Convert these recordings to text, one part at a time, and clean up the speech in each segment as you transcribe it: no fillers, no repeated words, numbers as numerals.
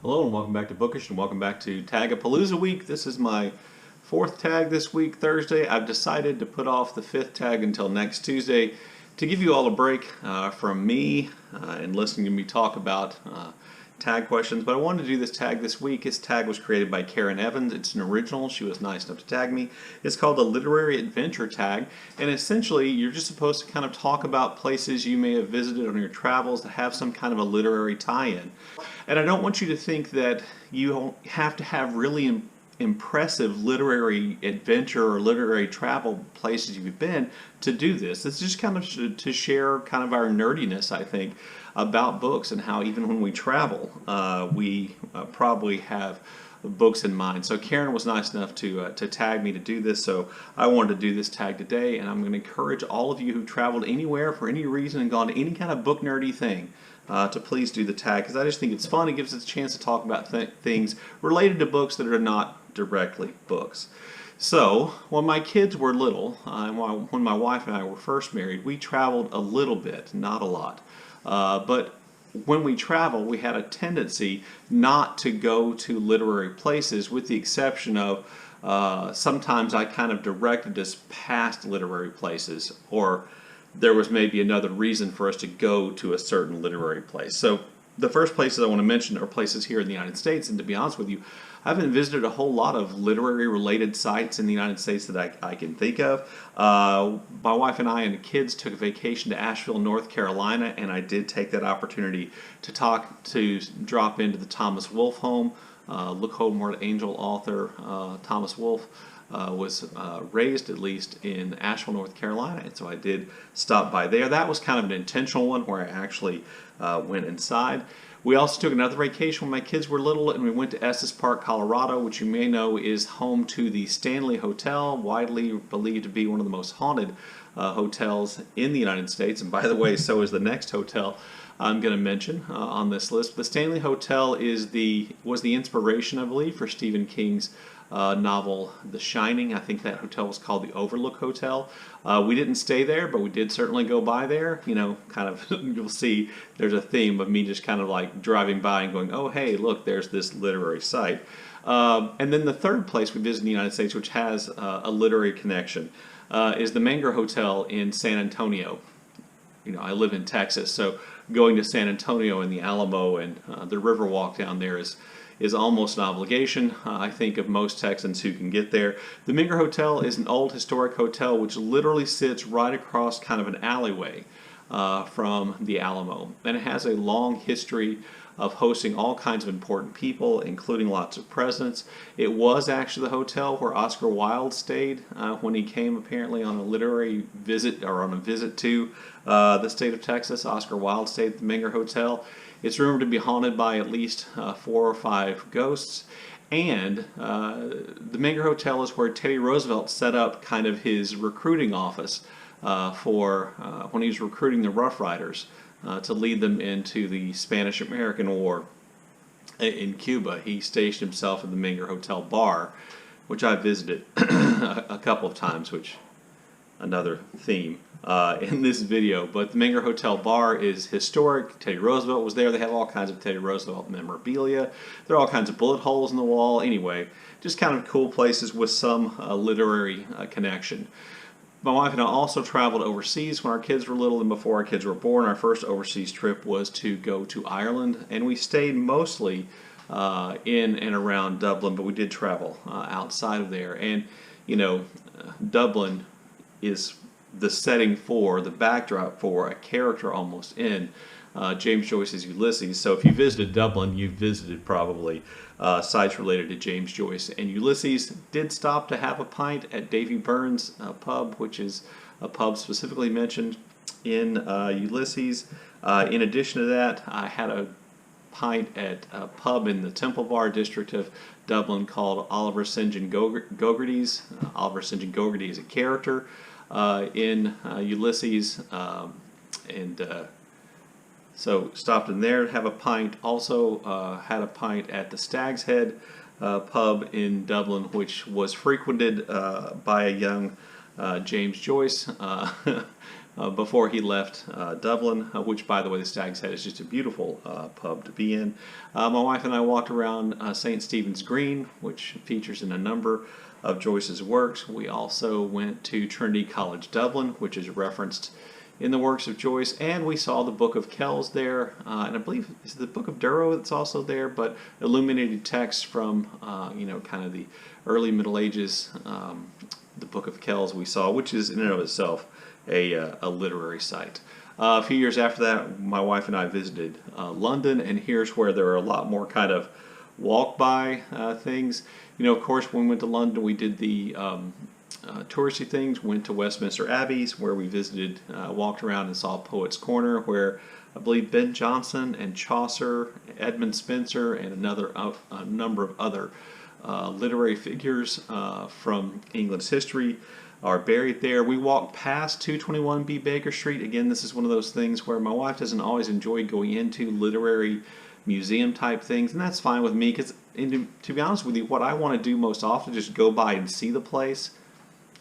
Hello and welcome back to Bookish and welcome back to Tagapalooza Week. This is my fourth tag this week, Thursday. I've decided to put off the fifth tag until next Tuesday to give you all a break from me and listening to me talk about tag questions. But I wanted to do this tag this week. This tag was created by Karen Evans. It's an original. She was nice enough to tag me. It's called the Literary Adventure Tag. And essentially, you're just supposed to kind of talk about places you may have visited on your travels that have some kind of a literary tie-in. And I don't want you to think that you have to have really impressive literary adventure or literary travel places you've been to do this. It's just kind of to share kind of our nerdiness, I think, about books and how even when we travel, we probably have books in mind. So Karen was nice enough to tag me to do this, so I wanted to do this tag today, and I'm going to encourage all of you who've traveled anywhere for any reason and gone to any kind of book nerdy thing to please do the tag, because I just think it's fun. It gives us a chance to talk about things related to books that are not directly books. So when my kids were little, when my wife and I were first married, we traveled a little bit, not a lot. But when we travel, we had a tendency not to go to literary places, with the exception of sometimes I kind of directed us past literary places, or there was maybe another reason for us to go to a certain literary place. So the first places I want to mention are places here in the United States, and to be honest with you, I haven't visited a whole lot of literary related sites in the United States that I can think of. My wife and I and the kids took a vacation to Asheville, North Carolina, and I did take that opportunity to drop into the Thomas Wolfe home. Look Homeward Angel author Thomas Wolfe was raised, at least, in Asheville, North Carolina, and so I did stop by there. That was kind of an intentional one where I actually went inside. We also took another vacation when my kids were little, and we went to Estes Park, Colorado, which you may know is home to the Stanley Hotel, widely believed to be one of the most haunted hotels in the United States. And by the way, so is the next hotel I'm going to mention on this list. The Stanley Hotel was the inspiration, I believe, for Stephen King's novel The Shining. I think that hotel was called the Overlook Hotel. We didn't stay there, but we did certainly go by there. You know, kind of, you'll see there's a theme of me just kind of like driving by and going, oh, hey, look, there's this literary site. And then the third place we visited in the United States, which has a literary connection, is the Menger Hotel in San Antonio. You know, I live in Texas, so going to San Antonio and the Alamo and the Riverwalk down there is almost an obligation, I think, of most Texans who can get there. The Menger Hotel is an old historic hotel which literally sits right across kind of an alleyway from the Alamo. And it has a long history of hosting all kinds of important people, including lots of presidents. It was actually the hotel where Oscar Wilde stayed when he came apparently on a literary visit, or on a visit to the state of Texas. Oscar Wilde stayed at the Menger Hotel. It's rumored to be haunted by at least 4 or 5 ghosts. And the Menger Hotel is where Teddy Roosevelt set up kind of his recruiting office for when he was recruiting the Rough Riders to lead them into the Spanish-American War in Cuba. He stationed himself at the Menger Hotel bar, which I visited a couple of times, which another theme in this video. But the Menger Hotel bar is historic. Teddy Roosevelt was there. They have all kinds of Teddy Roosevelt memorabilia. There are all kinds of bullet holes in the wall. Anyway, just kind of cool places with some literary connection. My wife and I also traveled overseas when our kids were little and before our kids were born. Our first overseas trip was to go to Ireland, and we stayed mostly in and around Dublin, but we did travel outside of there. And, you know, Dublin is the setting for, the backdrop for, a character almost in James Joyce's Ulysses. So if you visited Dublin, you visited probably sites related to James Joyce. And Ulysses did stop to have a pint at Davy Byrne's pub, which is a pub specifically mentioned in Ulysses. In addition to that, I had a pint at a pub in the Temple Bar district of Dublin called Oliver St. John Gogarty's. Oliver St. John Gogarty is a character in Ulysses, so stopped in there to have a pint. Also had a pint at the Stag's Head pub in Dublin, which was frequented by a young James Joyce before he left Dublin, which, by the way, the Stag's Head is just a beautiful pub to be in. My wife and I walked around St. Stephen's Green, which features in a number of Joyce's works. We also went to Trinity College Dublin, which is referenced in the works of Joyce, and we saw the Book of Kells there, and I believe it's the Book of Durrow that's also there, but illuminated texts from, kind of the early Middle Ages, the Book of Kells we saw, which is in and of itself a literary site. A few years after that, my wife and I visited London, and here's where there are a lot more kind of walk-by things. Of course, when we went to London, we did the touristy things, went to Westminster Abbey, where we visited, walked around and saw Poets' Corner, where I believe Ben Jonson and Chaucer, Edmund Spenser, and a number of other literary figures from England's history are buried there. We walked past 221B Baker Street. Again, this is one of those things where my wife doesn't always enjoy going into literary museum type things, and that's fine with me, because to be honest with you, what I want to do most often is just go by and see the place.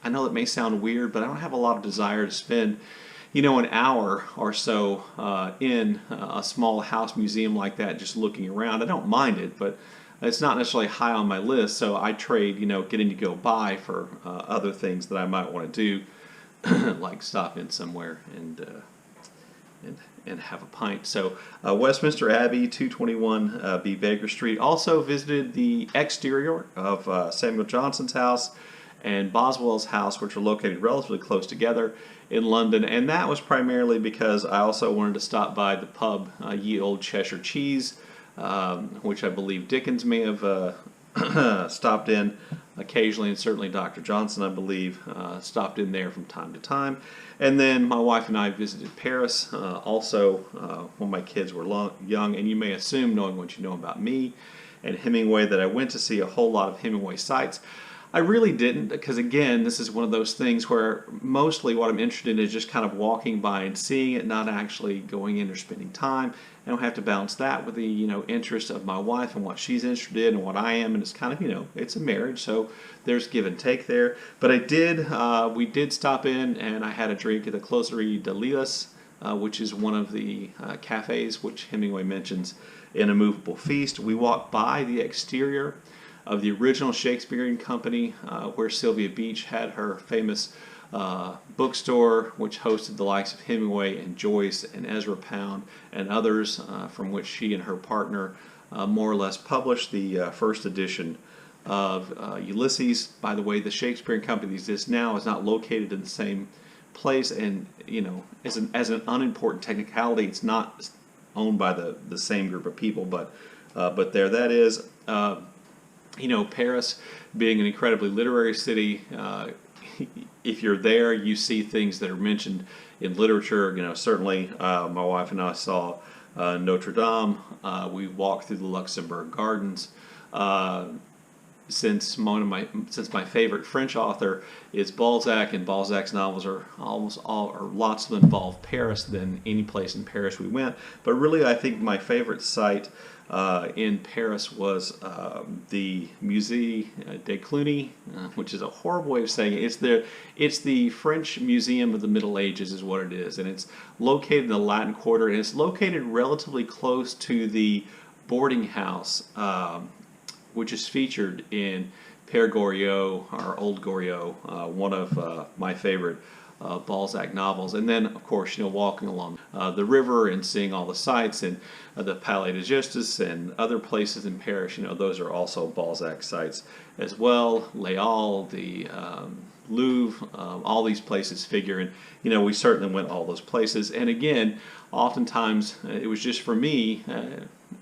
I know that may sound weird, but I don't have a lot of desire to spend, an hour or so in a small house museum like that just looking around. I don't mind it, but it's not necessarily high on my list, so I trade, getting to go by for other things that I might want to do, like stop in somewhere and have a pint. So Westminster Abbey, 221B Baker Street. Also visited the exterior of Samuel Johnson's house and Boswell's house, which are located relatively close together in London, and that was primarily because I also wanted to stop by the pub Ye Old Cheshire Cheese, which I believe Dickens may have stopped in occasionally, and certainly Dr. Johnson, I believe, stopped in there from time to time. And then my wife and I visited Paris, also when my kids were young, and you may assume, knowing what you know about me and Hemingway, that I went to see a whole lot of Hemingway sites. I really didn't, because again, this is one of those things where mostly what I'm interested in is just kind of walking by and seeing it, not actually going in or spending time. I don't have to balance that with the interest of my wife and what she's interested in and what I am, and it's kind of it's a marriage, so there's give and take there. But we did stop in, and I had a drink at the Closerie de Lillas, which is one of the cafes which Hemingway mentions in A Movable Feast. We walked by the exterior of the original Shakespearean Company, where Sylvia Beach had her famous bookstore, which hosted the likes of Hemingway and Joyce and Ezra Pound and others, from which she and her partner more or less published the first edition of Ulysses. By the way, the Shakespearean Company that exists now is not located in the same place, and as an unimportant technicality, it's not owned by the same group of people, but there that is. Paris being an incredibly literary city, if you're there, you see things that are mentioned in literature. Certainly my wife and I saw Notre Dame. We walked through the Luxembourg Gardens. Since my favorite French author is Balzac, and Balzac's novels are lots of them involve Paris than any place in Paris we went. But really, I think my favorite site in Paris was the Musée de Cluny, which is a horrible way of saying it. It's the French Museum of the Middle Ages is what it is, and it's located in the Latin Quarter, and it's located relatively close to the boarding house, which is featured in Père Goriot, or Old Goriot, one of my favorite Balzac novels. And then, of course, walking along the river and seeing all the sights, and the Palais de Justice and other places in Paris, those are also Balzac sites as well. Les Halles, the Louvre, all these places figure, and we certainly went all those places. And again, oftentimes it was just for me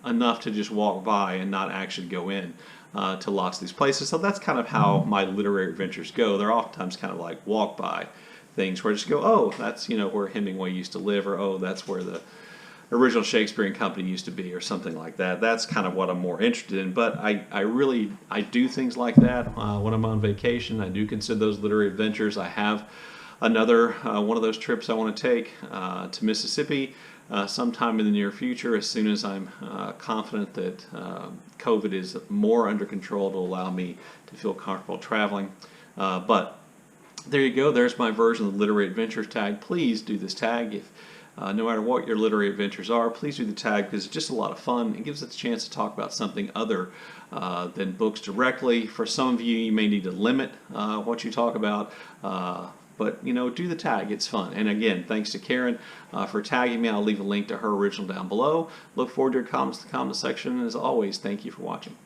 enough to just walk by and not actually go in to lots of these places. So that's kind of how my literary adventures go. They're oftentimes kind of like walk by things where I just go, oh, that's where Hemingway used to live, or oh, that's where the original Shakespearean Company used to be, or something like that. That's kind of what I'm more interested in. But I do things like that when I'm on vacation. I do consider those literary adventures. I have another one of those trips I want to take to Mississippi sometime in the near future, as soon as I'm confident that COVID is more under control to allow me to feel comfortable traveling. But there you go. There's my version of the Literary Adventures tag. Please do this tag. If no matter what your literary adventures are, please do the tag because it's just a lot of fun. It gives us a chance to talk about something other than books directly. For some of you, you may need to limit what you talk about. But, you know, do the tag. It's fun. And again, thanks to Karen for tagging me. I'll leave a link to her original down below. Look forward to your comments in the comment section. And as always, thank you for watching.